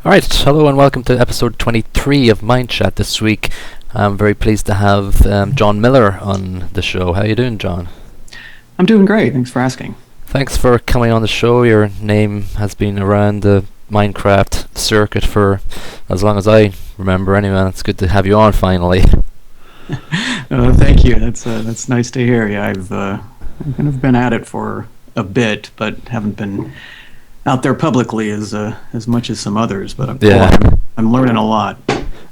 All right, hello and welcome to episode 23 of Minechat this week. I'm very pleased to have John Miller on the show. How you doing, John? I'm doing great. Thanks for asking. Thanks for coming on the show. Your name has been around the Minecraft circuit for as long as I remember anyway. It's good to have you on finally. Thank you. That's nice to hear. Yeah, I've kind of been at it for a bit, but haven't been out there publicly as much as some others. But I'm learning a lot.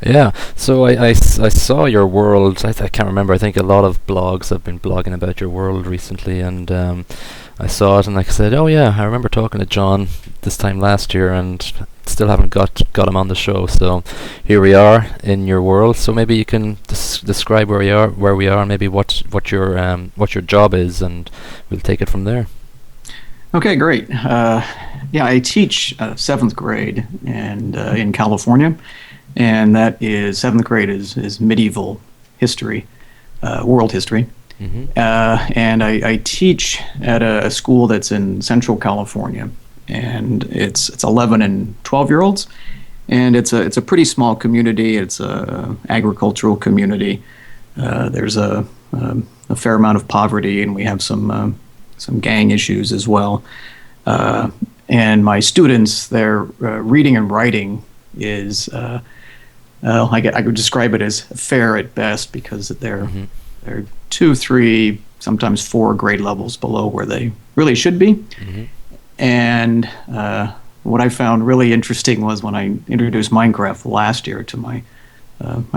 Yeah, so I saw your world. I can't remember. I think a lot of blogs have been blogging about your world recently, and I saw it and I said, "Oh yeah, I remember talking to John this time last year, and still haven't got him on the show." So here we are in your world. So maybe you can describe where we are, and maybe what your job is, and we'll take it from there. Okay, great. Yeah, I teach seventh grade and in California, and that is seventh grade is medieval history, world history. Mm-hmm. And I teach at a school that's in Central California, and it's 11 and 12-year-olds, and it's a pretty small community. It's a agricultural community. There's a fair amount of poverty, and we have some gang issues as well. And my students, their reading and writing is I could describe it as fair at best because they're 2, 3, sometimes 4 grade levels below where they really should be. Mm-hmm. And what I found really interesting was when I introduced Minecraft last year to my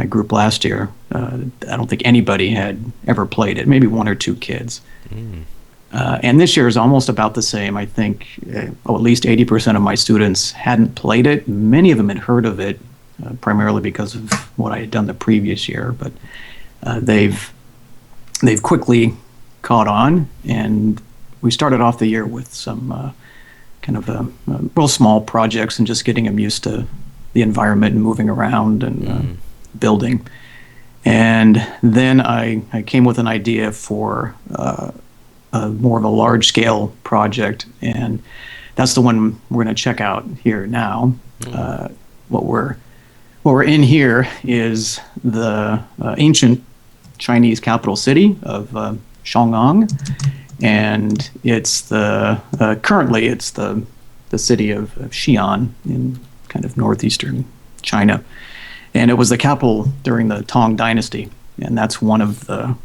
group last year. I don't think anybody had ever played it, maybe 1 or 2 kids. Mm. And this year is almost about the same. I think at least 80% of my students hadn't played it. Many of them had heard of it, primarily because of what I had done the previous year. But they've quickly caught on, and we started off the year with some kind of real small projects and just getting them used to the environment and moving around and building. And then I came with an idea for more of a large-scale project, and that's the one we're going to check out here now. What we're in here is the ancient Chinese capital city of Chang'an, and it's currently it's the city of Xi'an in kind of northeastern China, and it was the capital during the Tang Dynasty, and that's one of the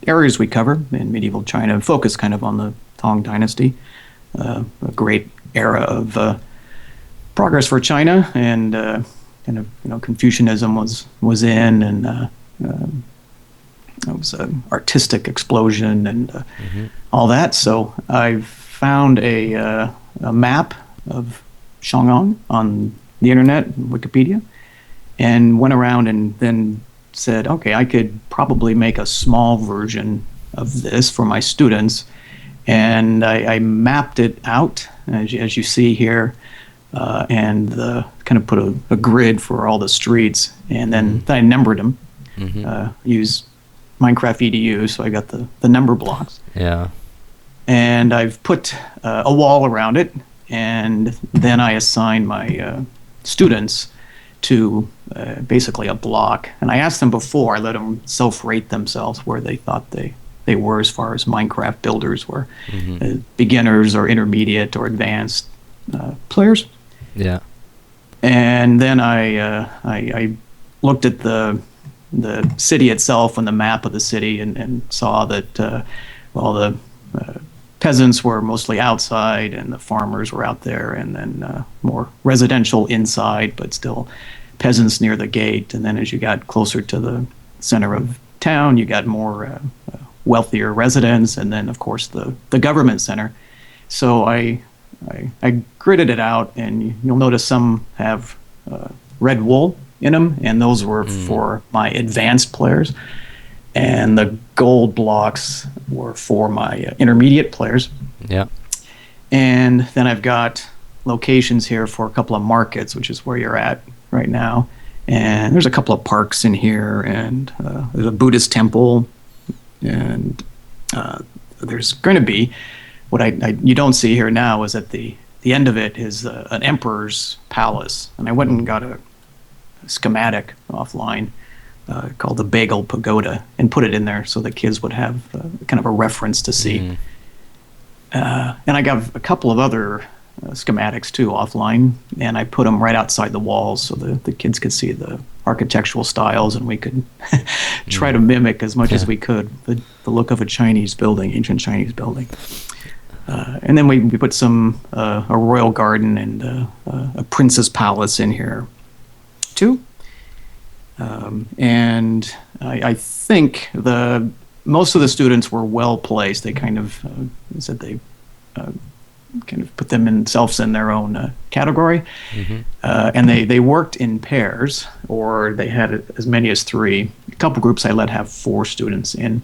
areas we cover in medieval China, focus kind of on the Tang Dynasty, a great era of progress for China, and kind of Confucianism was in, and it was an artistic explosion and all that. So I found a map of Chang'an on the internet, Wikipedia, and went around and then said, okay, I could probably make a small version of this for my students. And I mapped it out, as you see here, and kind of put a grid for all the streets. And then I numbered them, used Minecraft EDU, so I got the number blocks. Yeah. And I've put a wall around it, and then I assigned my students to basically a block. And I asked them before, I let them self-rate themselves where they thought they were as far as Minecraft builders were, beginners or intermediate or advanced players. Yeah. And then I looked at the city itself and the map of the city and saw that all the peasants were mostly outside and the farmers were out there, and then more residential inside, but still peasants near the gate. And then as you got closer to the center of town, you got more wealthier residents, and then of course the government center. So I gridded it out, and you'll notice some have red wool in them, and those were for my advanced players, and the gold blocks were for my intermediate players. Yeah. And then I've got locations here for a couple of markets, which is where you're at right now. And there's a couple of parks in here, and there's a Buddhist temple, and there's going to be what you don't see here now is that the the end of it is an emperor's palace, and I went and got a schematic offline called the Bagel Pagoda and put it in there so the kids would have kind of a reference to see. And I got a couple of other schematics too offline, and I put them right outside the walls so the kids could see the architectural styles, and we could try to mimic as much as we could the look of a Chinese building, ancient Chinese building. And then we put some a royal garden and a prince's palace in here too. And I think most of the students were well placed. They kind of said they kind of put themselves in their own category, and they worked in pairs, or they had as many as 3. A couple groups I let have 4 students in.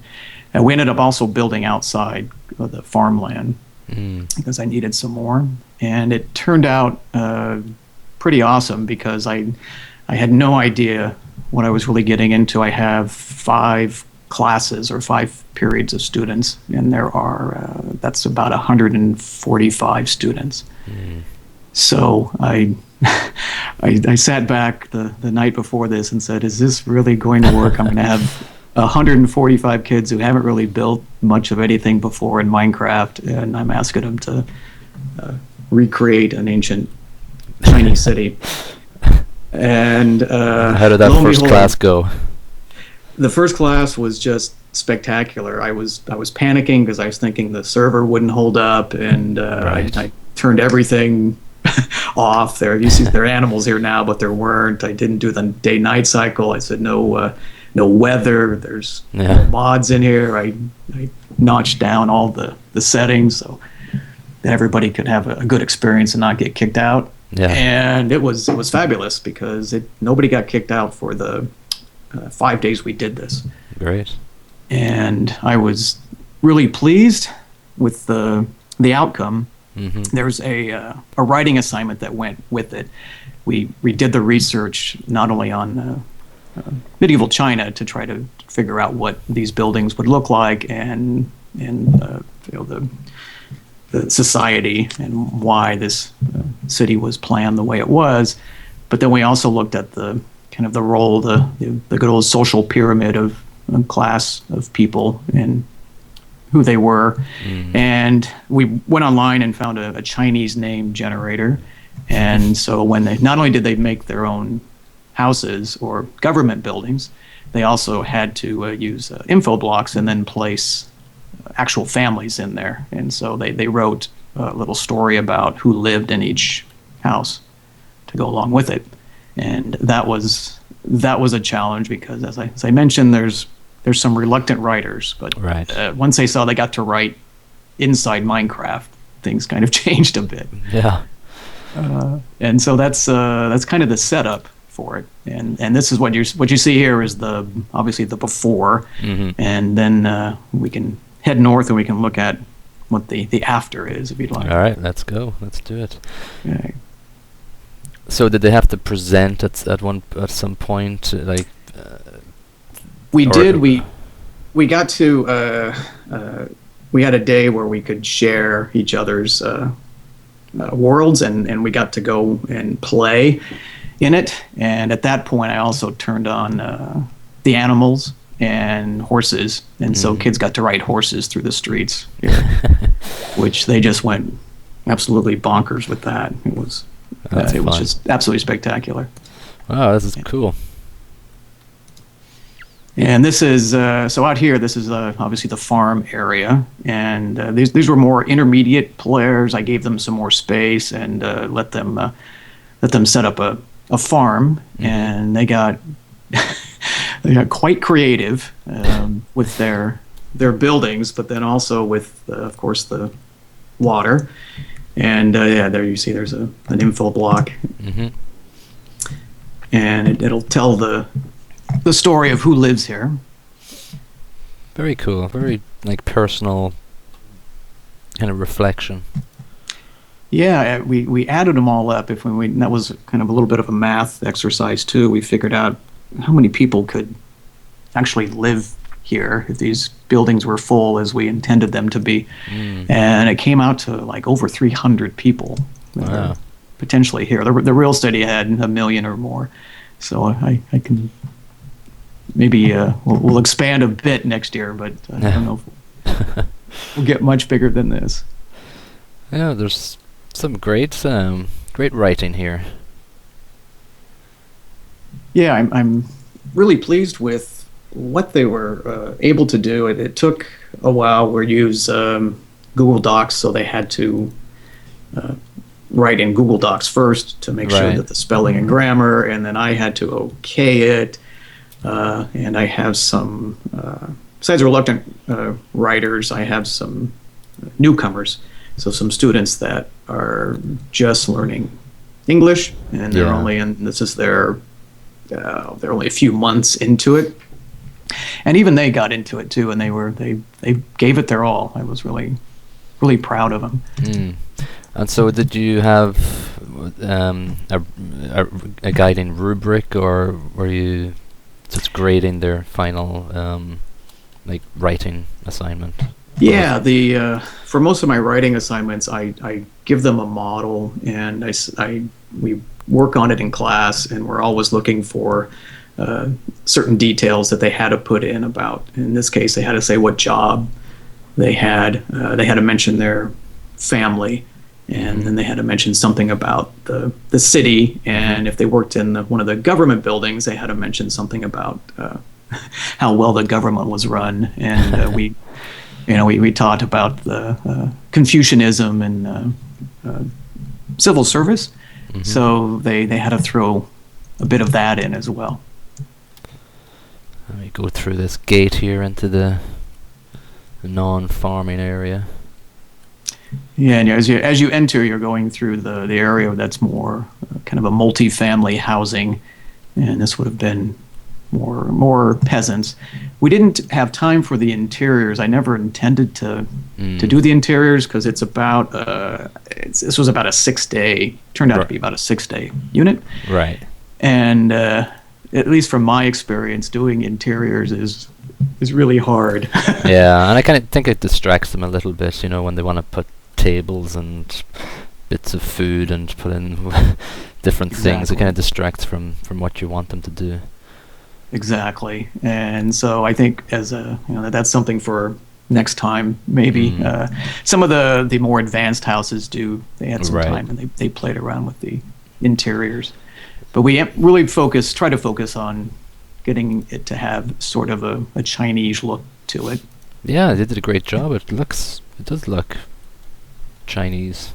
We ended up also building outside the farmland because I needed some more, and it turned out pretty awesome because I had no idea what I was really getting into. I have 5 classes or 5 periods of students, and there are that's about 145 students. So I sat back the night before this and said, is this really going to work? I'm going to have 145 kids who haven't really built much of anything before in Minecraft, and I'm asking them to recreate an ancient Chinese city. And how did that first class go? The first class was just spectacular. I was panicking because I was thinking the server wouldn't hold up, and I turned everything off. You see, there are animals here now, but there weren't. I didn't do the day-night cycle. I said no weather. There's no mods in here. I notched down all the settings so that everybody could have a good experience and not get kicked out. Yeah. And it was fabulous because nobody got kicked out for the 5 days we did this. Great. And I was really pleased with the outcome. There's a writing assignment that went with it. We did the research not only on medieval China to try to figure out what these buildings would look like and the society and why this city was planned the way it was, but then we also looked at the kind of the role, the good old social pyramid of class of people and who they were. And we went online and found a Chinese name generator, and so when not only did they make their own houses or government buildings, they also had to use info blocks and then place actual families in there. And so they wrote a little story about who lived in each house to go along with it. And that was a challenge because, as I mentioned, there's some reluctant writers, but once they saw they got to write inside Minecraft, things kind of changed a bit. Yeah. And so that's kind of the setup for it. And this is what you see here is obviously the before, and then we can head north and we can look at what the after is, if you'd like. All right, let's go. Let's do it. Okay. So did they have to present at some point, like? We did. We got to. We had a day where we could share each other's worlds, and we got to go and play in it. And at that point, I also turned on the animals and horses, and so kids got to ride horses through the streets here, which they just went absolutely bonkers with that. It was just absolutely spectacular. Wow, this is cool. And this is so out here. This is obviously the farm area, and these were more intermediate players. I gave them some more space and let them set up a farm, and they got quite creative with their buildings, but then also with of course the water. And there you see there's an info block, and it'll tell the story of who lives here. Very cool. Very personal kind of reflection. Yeah, we added them all up. That was kind of a little bit of a math exercise too. We figured out how many people could actually live here if these buildings were full as we intended them to be. And it came out to like over 300 people that Wow. are potentially here. The real study had 1 million or more. So I can maybe we'll expand a bit next year, but I don't know if we'll get much bigger than this. Yeah, there's some great writing here. Yeah, I'm really pleased with what they were able to do. It took a while. We use Google Docs, so they had to write in Google Docs first to make sure Right. that the spelling and grammar, and then I had to okay it. And I have some, besides reluctant writers, I have some newcomers. So some students that are just learning English, and they're Yeah. only in, this is their, they're only a few months into it. And even they got into it too, and they gave it their all. I was really proud of them. Mm. And so, did you have a guiding rubric, or were you just grading their final like writing assignment? Yeah, the for most of my writing assignments, I give them a model, and we work on it in class, and we're always looking for certain details that they had to put in about. In this case, they had to say what job they had. They had to mention their family, and then they had to mention something about the city. And if they worked in one of the government buildings, they had to mention something about how well the government was run. And we taught about the Confucianism and civil service. Mm-hmm. So they had to throw a bit of that in as well. Let me go through this gate here into the non-farming area. Yeah, and as you enter, you're going through the area that's more kind of a multi-family housing, and this would have been more peasants. We didn't have time for the interiors. I never intended to do the interiors because it's about this was about a 6-day, turned out to be about a 6-day unit. Right. And at least from my experience, doing interiors is really hard. Yeah, and I kind of think it distracts them a little bit, when they want to put tables and bits of food and put in different things. It kind of distracts from what you want them to do. Exactly. And so I think as that's something for next time, maybe. Some of the more advanced houses they had some time and they played around with the interiors. But we really try to focus on getting it to have sort of a Chinese look to it. Yeah, they did a great job. It does look Chinese.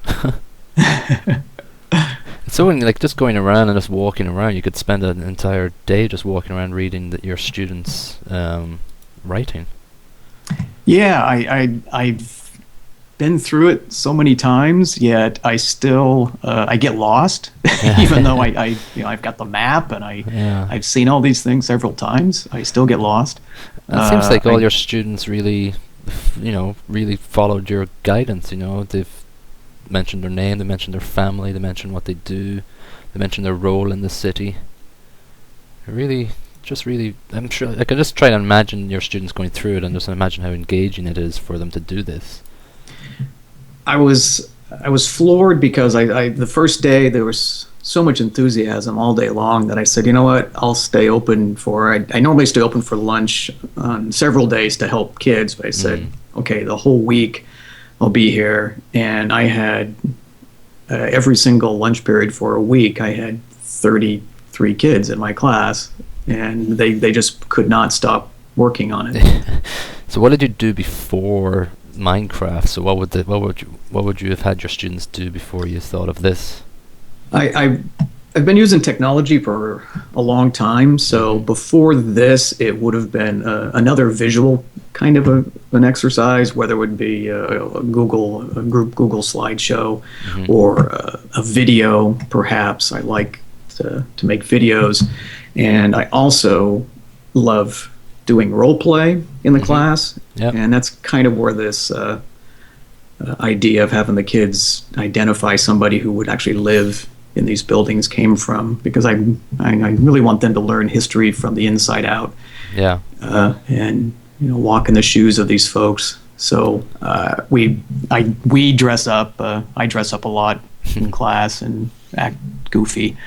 So when just going around and just walking around, you could spend an entire day just walking around reading your students' writing. Yeah, I've been through it so many times, yet I still I get lost, even though I've got the map and I've seen all these things several times. I still get lost. It seems like all your students really followed your guidance. They've mentioned their name, they mentioned their family, they mentioned what they do, they mentioned their role in the city. I'm sure I can just try to imagine your students going through it and just imagine how engaging it is for them to do this. I was floored because the first day there was so much enthusiasm all day long that I said, you know what, I'll stay open I normally stay open for lunch on several days to help kids, but I said, okay, the whole week I'll be here. And I had every single lunch period for a week, I had 33 kids in my class, and they just could not stop working on it. So what did you do before Minecraft? So what would you have had your students do before you thought of this? I've been using technology for a long time, so before this, it would have been another visual kind of an exercise, whether it would be a group Google slideshow or a video, perhaps. I like to make videos, and I also love doing role play in the class, and that's kind of where this idea of having the kids identify somebody who would actually live in these buildings came from, because I really want them to learn history from the inside out. Yeah. And walk in the shoes of these folks. So we dress up. I dress up a lot in class and act goofy.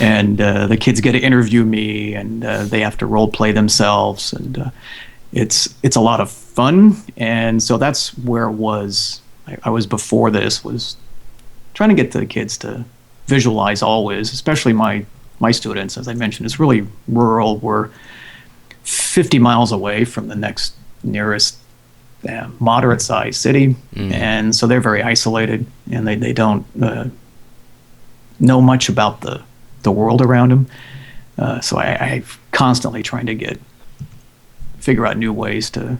And the kids get to interview me, and they have to role play themselves, and it's a lot of fun. And so that's where it was. I was before this, was trying to get the kids to visualize always, especially my students. As I mentioned, it's really rural. We're 50 miles away from the next nearest moderate-sized city, and so they're very isolated, and they don't know much about the world around them. So I'm constantly trying to figure out new ways to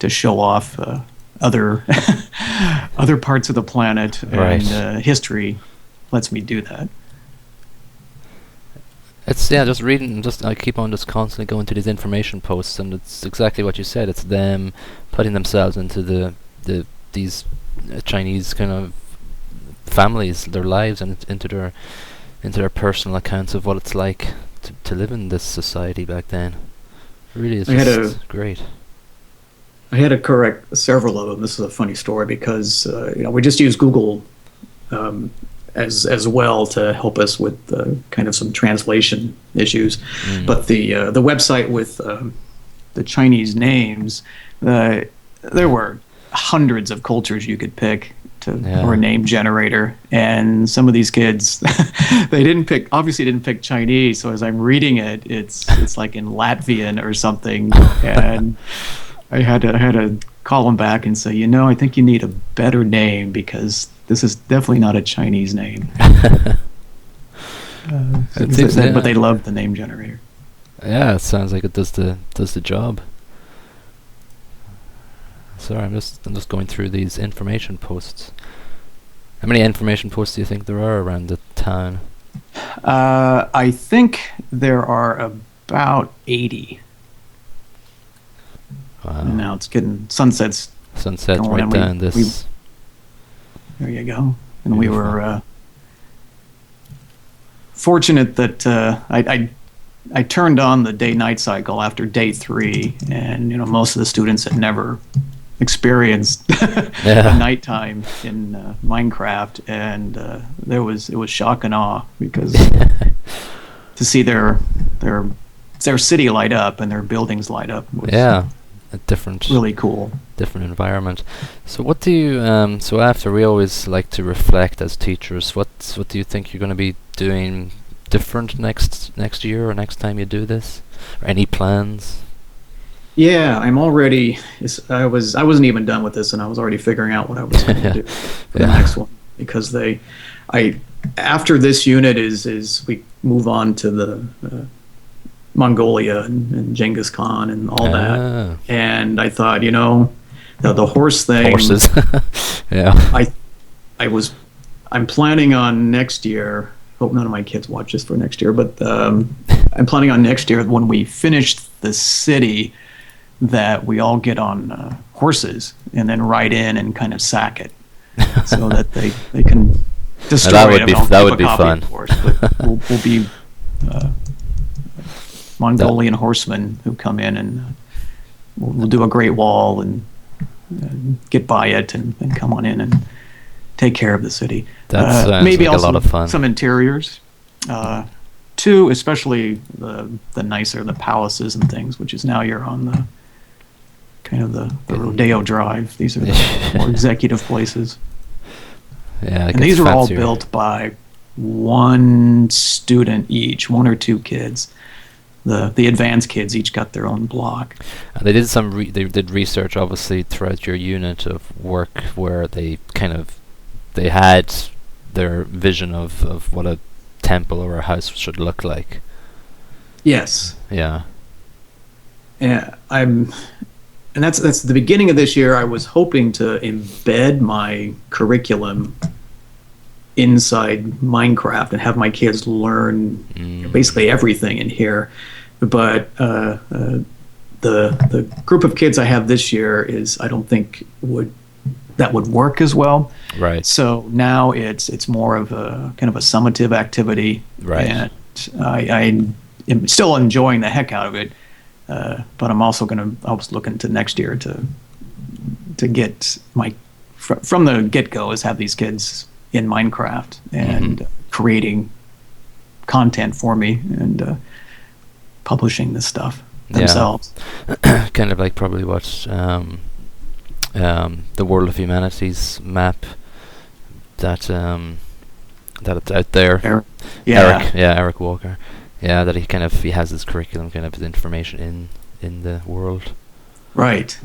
show off other other parts of the planet, Right. and history lets me do that. It's just reading. I keep on just constantly going to these information posts, and it's exactly what you said. It's them putting themselves into these Chinese kind of families, their lives, and into their personal accounts of what it's like to live in this society back then. It really is just great. I had to correct several of them. This is a funny story because we just use Google as well to help us with kind of some translation issues. But the website with the Chinese names, there were hundreds of cultures you could pick or a name generator, and some of these kids they obviously didn't pick Chinese. So as I'm reading it, it's like in Latvian or something, and I had to call them back and say, I think you need a better name because this is definitely not a Chinese name. But they love the name generator. Yeah, it sounds like it does the job. Sorry, I'm just going through these information posts. How many information posts do you think there are around the town? I think there are about 80. Wow. And now it's getting sunsets right down this. There you go. And we were fortunate that I turned on the day-night cycle after day 3, and most of the students had never experienced nighttime in Minecraft, and it was shock and awe because to see their city light up and their buildings light up was a different, really cool, different environment. So what do you so after, we always like to reflect as teachers, what do you think you're going to be doing different next year or next time you do this, or any plans? Yeah, I'm already. I wasn't even done with this, and I was already figuring out what I was going to do for the next one, because after this unit is we move on to the Mongolia and Genghis Khan and all that, and I thought, the horse thing. Horses. Yeah. I'm planning on next year. Hope none of my kids watch this for next year, but I'm planning on next year when we finish the city, that we all get on horses and then ride in and kind of sack it, so that they can destroy it. That would be fun. Of course, but we'll be Mongolian horsemen who come in, and we'll do a great wall and get by it and come on in and take care of the city. That sounds maybe like also a lot of fun. Some interiors. Too, especially the nicer, the palaces and things, which is now you're on the kind of the Rodeo Drive. These are the more executive places. Yeah, and these are all built by one student each, one or two kids. The advanced kids each got their own block. They did they did research, obviously, throughout your unit of work, where they had their vision of what a temple or a house should look like. Yes. Yeah. Yeah, and that's the beginning of this year. I was hoping to embed my curriculum inside Minecraft and have my kids learn basically everything in here. But the group of kids I have this year I don't think would work as well. Right. So now it's more of a kind of a summative activity. Right. And I am still enjoying the heck out of it. But I'm also I was looking to next year to get from the get-go is have these kids in Minecraft and creating content for me and publishing this stuff themselves. Yeah. Kind of like probably what the World of Humanities map that it's out there. Eric Walker. Yeah, that he has his curriculum, kind of his information in the world. Right.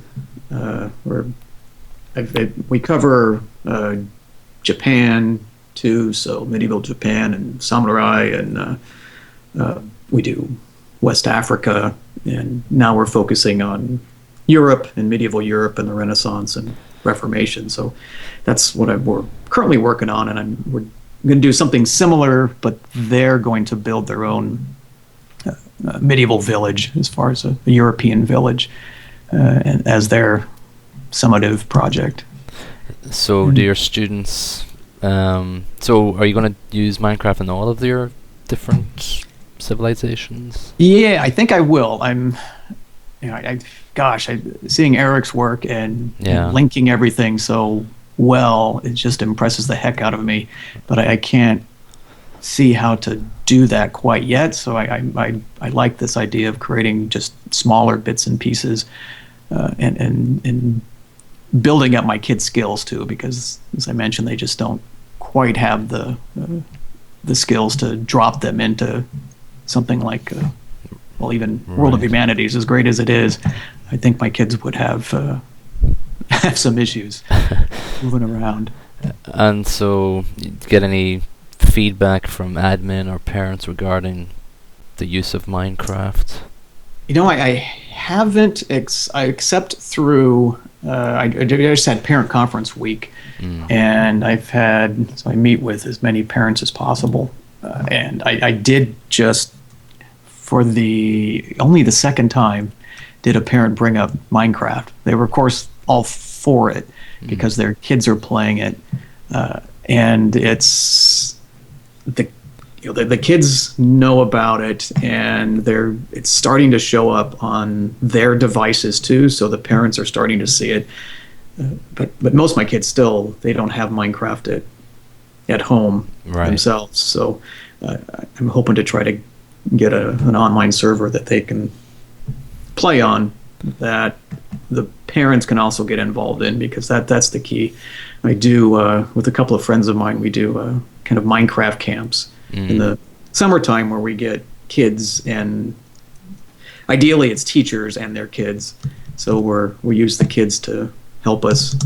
We cover Japan too, so medieval Japan and samurai, and we do West Africa, and now we're focusing on Europe and medieval Europe and the Renaissance and Reformation. So that's what we're currently working on, and we're going to do something similar, but they're going to build their own medieval village, as far as a European village, and as their summative project. So do your students? So are you going to use Minecraft in all of your different civilizations? Yeah, I think I will. Seeing Eric's work and linking everything so well, it just impresses the heck out of me. But I can't see how to do that quite yet. So I like this idea of creating just smaller bits and pieces, and building up my kids' skills too, because as I mentioned, they just don't quite have the skills to drop them into something like even World of Humanities, as great as it is. I think my kids would have some issues moving around. And so, get any feedback from admin or parents regarding the use of Minecraft? I haven't, except through, I just had parent conference week, and I meet with as many parents as possible, and I did just, for only the second time, did a parent bring up Minecraft. They were, of course, all for it because their kids are playing it, and it's the kids know about it, and it's starting to show up on their devices too. So the parents are starting to see it, but most of my kids still, they don't have Minecraft at home themselves. So I'm hoping to try to get an online server that they can play on, that the parents can also get involved in, because that's the key. I do with a couple of friends of mine, we do kind of Minecraft camps in the summertime, where we get kids, and ideally it's teachers and their kids. So we use the kids to help us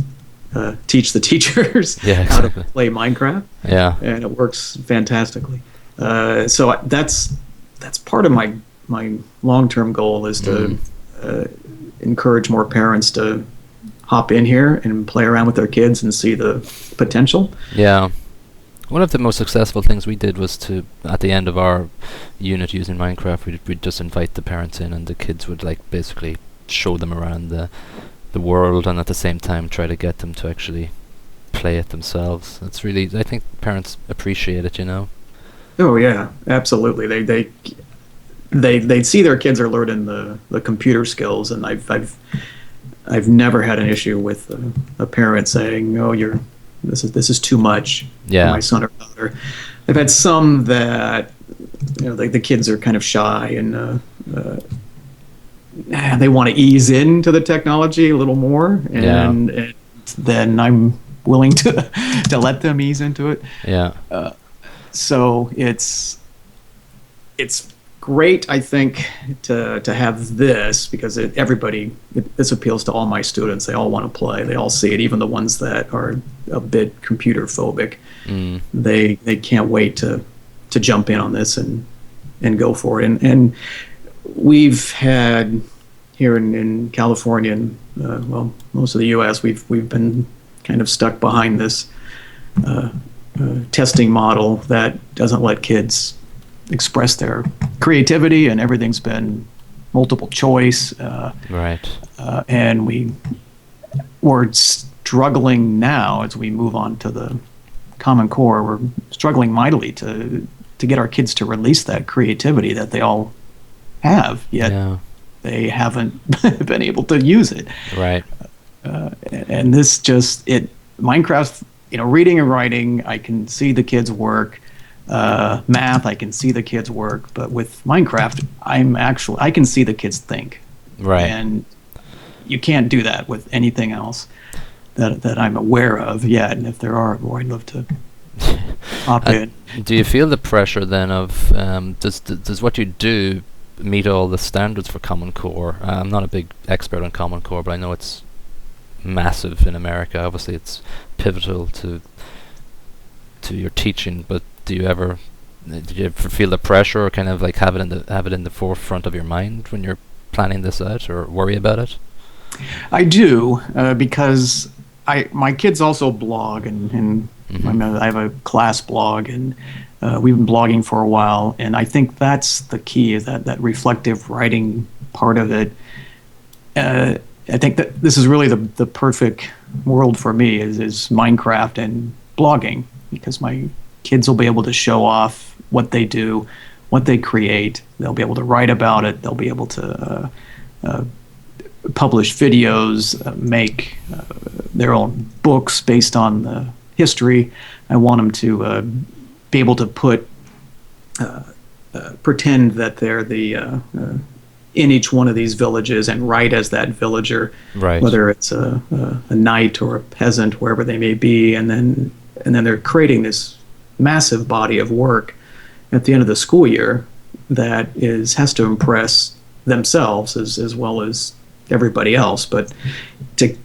teach the teachers how to play Minecraft. Yeah, and it works fantastically. So that's part of my long-term goal, is to encourage more parents to hop in here and play around with their kids and see the potential. Yeah. One of the most successful things we did was at the end of our unit using Minecraft, we'd just invite the parents in, and the kids would basically show them around the world, and at the same time try to get them to actually play it themselves. It's really, I think parents appreciate it, Oh yeah, absolutely. They see their kids are learning the computer skills, and I've never had an issue with a parent saying, "Oh, this is too much for my son or daughter." I've had some that the kids are kind of shy, and they want to ease into the technology a little more, and then I'm willing to let them ease into it. Yeah. So it's great, I think, to have this, because this appeals to all my students. They all want to play. They all see it, even the ones that are a bit computer phobic. They can't wait to jump in on this and go for it. And we've had here in California, and most of the U.S., we've been kind of stuck behind this testing model that doesn't let kids express their creativity, and everything's been multiple choice. And we're struggling now, as we move on to the Common Core. We're struggling mightily to get our kids to release that creativity that they all have, yet they haven't been able to use it. And this Minecraft reading and writing, I can see the kids work. Math, I can see the kids work. But with Minecraft, I can see the kids think. Right. And you can't do that with anything else that I'm aware of yet. And if there are, I'd love to hop in. Do you feel the pressure then of does what you do meet all the standards for Common Core? I'm not a big expert on Common Core, but I know it's massive in America. Obviously, it's pivotal to your teaching. But did you ever feel the pressure, or kind of like have it in the forefront of your mind when you're planning this out, or worry about it? I do, because my kids also blog, and I have a class blog, and we've been blogging for a while, and I think that's the key, is that reflective writing part of it. I think that this is really the perfect world for me is Minecraft and blogging, because my kids will be able to show off what they do, what they create. They'll be able to write about it. They'll be able to publish videos, make their own books based on the history. I want them to be able to pretend that they're in each one of these villages and write as that villager, right. Whether it's a knight or a peasant, wherever they may be, and then they're creating this massive body of work at the end of the school year that has to impress themselves as well as everybody else. But to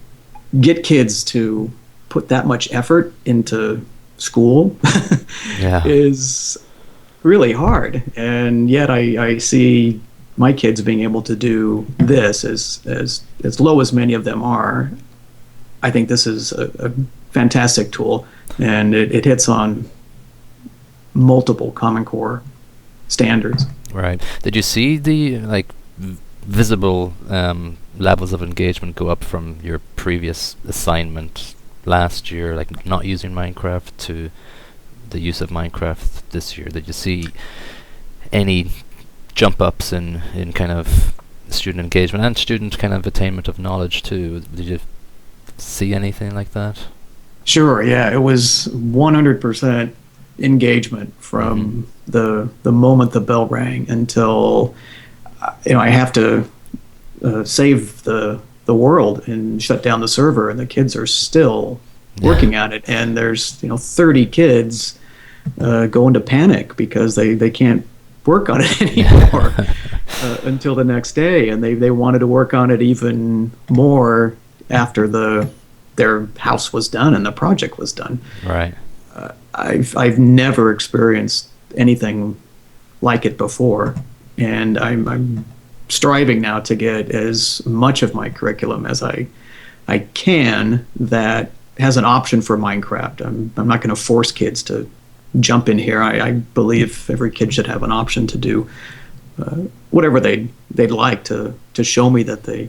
get kids to put that much effort into school is really hard. And yet I see my kids being able to do this as low as many of them are. I think this is a fantastic tool, and it hits on multiple Common Core standards. Right. Did you see the visible levels of engagement go up from your previous assignment last year, like not using Minecraft, to the use of Minecraft this year? Did you see any jump ups in kind of student engagement and student kind of attainment of knowledge too? Did you see anything like that? Sure, yeah. It was 100% engagement from the moment the bell rang until I have to save the world and shut down the server, and the kids are still working at it, and there's 30 kids go into panic because they can't work on it anymore until the next day, and they wanted to work on it even more after their house was done and the project was done. Right. I've never experienced anything like it before, and I'm striving now to get as much of my curriculum as I can that has an option for Minecraft. I'm not going to force kids to jump in here. I believe every kid should have an option to do whatever they'd like to show me that they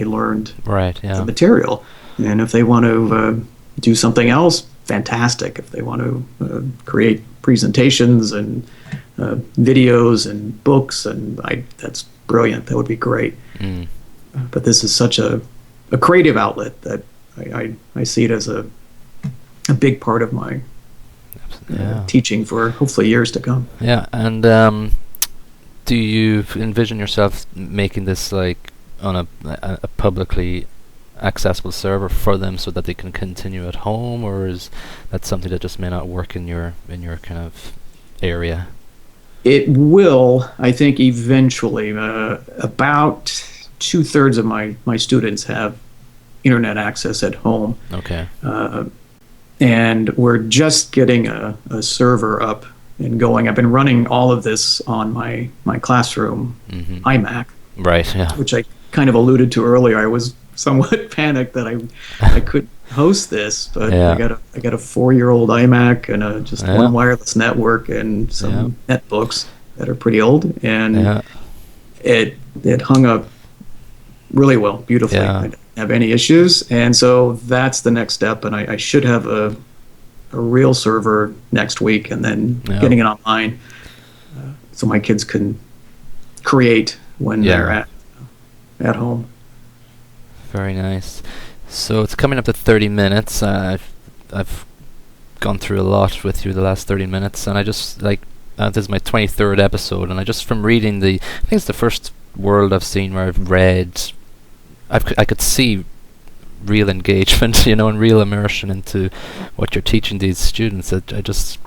learned the material. And if they want to do something else, fantastic. If they want to create presentations and videos and books, and that's brilliant. That would be great. But this is such a creative outlet that I see it as a big part of my teaching for hopefully years to come. Yeah, and do you envision yourself making this like on a publicly accessible server for them so that they can continue at home, or is that something that just may not work in your kind of area? It will, I think, eventually. About 2/3 of my students have internet access at home. Okay. And we're just getting a server up and going. I've been running all of this on my classroom iMac. Right, yeah. Which I kind of alluded to earlier. I was somewhat panicked that I couldn't host this, but I got a 4-year-old iMac and just one wireless network and some netbooks that are pretty old, and it hung up really well, beautifully. I didn't have any issues, and so that's the next step, and I should have a real server next week, and then getting it online so my kids can create when they're at home. Very nice. So it's coming up to 30 minutes. I've gone through a lot with you the last 30 minutes, and I just like this is my 23rd episode, and I just from reading I think it's the first world I've seen where I've read, I could see real engagement, and real immersion into what you're teaching these students. I just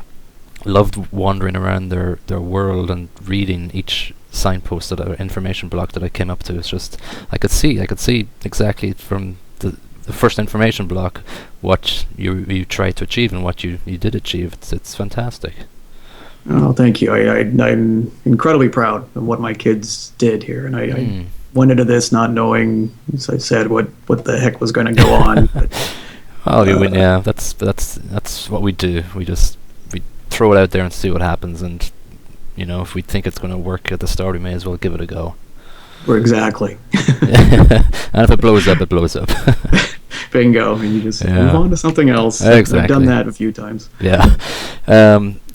loved wandering around their world and reading each signpost information block that I came up to. It's just I could see exactly from the first information block what you tried to achieve and what you did achieve. It's fantastic. Oh, thank you. I'm incredibly proud of what my kids did here, and I went into this not knowing, as I said, what the heck was going to go on. But, yeah, that's what we do. We throw it out there and see what happens, and if we think it's going to work at the start, we may as well give it a go. Exactly. And if it blows up, it blows up. Bingo. And you just move on to something else. Exactly. I've done that a few times. Yeah.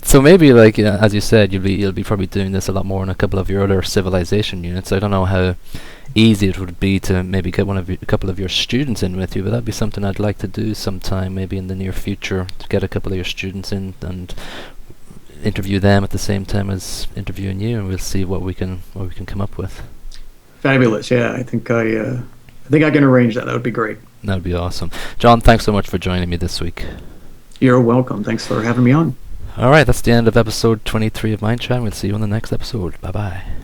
So maybe, as you said, you'll be probably doing this a lot more in a couple of your other civilization units. I don't know how easy it would be to maybe get a couple of your students in with you, but that'd be something I'd like to do sometime, maybe in the near future, to get a couple of your students in and interview them at the same time as interviewing you, and we'll see what we can come up with. Fabulous. Yeah, I think I can arrange that. That would be great. That would be awesome. John, thanks so much for joining me this week. You're welcome. Thanks for having me on. All right, that's the end of episode 23 of Minechat. We'll see you on the next episode. Bye-bye.